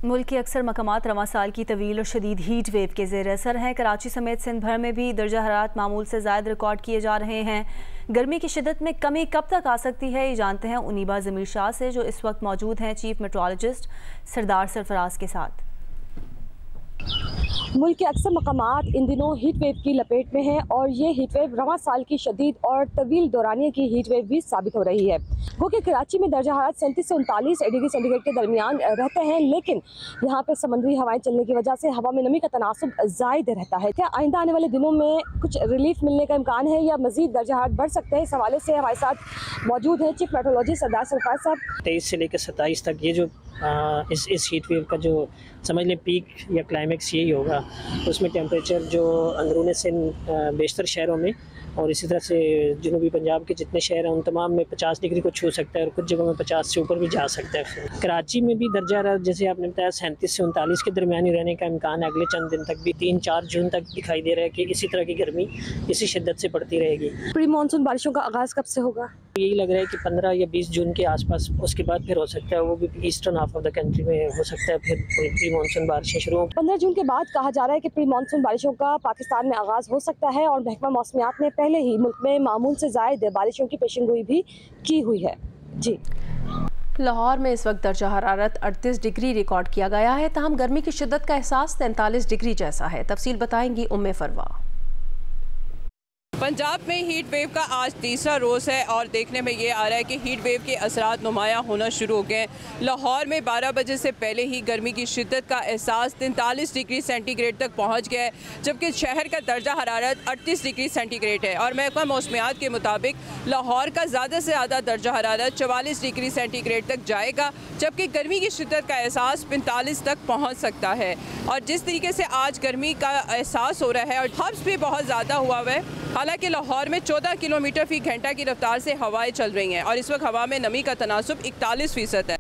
मुल्क के अक्सर मकामात रवां साल की तवील और शदीद हीट वेव के ज़ेर असर हैं। कराची समेत सिंध भर में भी दर्जा हरारत मामूल से ज़ायद रिकॉर्ड किए जा रहे हैं। गर्मी की शिद्दत में कमी कब तक आ सकती है, ये जानते हैं उनीबा ज़मीर शाह से, जो इस वक्त मौजूद हैं चीफ मेट्रोलॉजिस्ट सरदार सरफराज के साथ। मुल्क के अक्सर मकामात इन दिनों हीट वेव की लपेट में हैं और ये हीट वेव रवां साल की शदीद और तवील दौरानिया की हीट वेव भी साबित हो रही है। वो कि कराची में दर्जा हरारत 37 से 39 डिग्री सेंटीग्रेड के दरमियान रहते हैं, लेकिन यहाँ पे समुद्री हवाएं चलने की वजह से हवा में नमी का तनासुब ज़ायद रहता है। क्या आइंदा आने वाले दिनों में कुछ रिलीफ मिलने का इम्कान है या मजीद दर्जा हरारत बढ़ सकते हैं? इस हवाले से हमारे साथ मौजूद है चीफ मेट्रोलॉजिस्ट सरदार सरफराज साहब। 23 से लेकर 27 तक ये जो इस हीट वेव का जो समझ लें पीक या क्लाइमेक्स यही होगा। उसमें टेम्परेचर जो अंदरूनी सिंध बेशतर शहरों में और इसी तरह से जनूबी पंजाब के जितने शहर हैं उन तमाम में 50 डिग्री को छू सकता है और कुछ जगहों में 50 से ऊपर भी जा सकता है। कराची में भी दर्जा हरारत जैसे आपने बताया 37 से 39 के दरमियानी रहने का इम्कान अगले चंद दिन तक भी 3-4 जून तक दिखाई दे रहा है कि इसी तरह की गर्मी इसी शिद्दत से पड़ती रहेगी। प्री मानसून बारिशों का आगाज़ कब से होगा? यही लग रहा है कि 15 या 20 जून के आसपास, उसके बाद फिर हो सकता है वो भी eastern half of the country में हो सकता है फिर प्री मानसून बारिशें शुरू। 15 जून के बाद कहा जा रहा है कि प्री मानसून बारिशों का पाकिस्तान में आगाज़ हो सकता है और महकमा मौसमियात ने पहले ही मुल्क में मामूल से ज़ायद बारिशों की पेशेंगोई भी की हुई है। जी, लाहौर में इस वक्त दर्जा हरारत 38 डिग्री रिकॉर्ड किया गया है, तहम गर्मी की शिद्दत का एहसास 43 डिग्री जैसा है। तफसील बताएंगी उम्मे फरवा। पंजाब में हीट वेव का आज तीसरा रोज़ है और देखने में ये आ रहा है कि हीट वेव के असरात नुमायाँ होना शुरू हो गए। लाहौर में 12 बजे से पहले ही गर्मी की शिद्दत का एहसास 43 डिग्री सेंटीग्रेड तक पहुँच गया है, जबकि शहर का दर्जा हरारत 38 डिग्री सेंटीग्रेड है और महकमा मौसमियात के मुताबिक लाहौर का ज़्यादा से ज़्यादा दर्जा हरारत 44 डिग्री सेंटीग्रेड तक जाएगा, जबकि गर्मी की शिद्दत का एहसास 45 तक पहुँच सकता है। और जिस तरीके से आज गर्मी का एहसास हो रहा है और हब्स भी बहुत ज़्यादा हुआ है, हालांकि लाहौर में 14 किलोमीटर फी घंटा की रफ्तार से हवाएं चल रही हैं और इस वक्त हवा में नमी का तनासुब 41% है।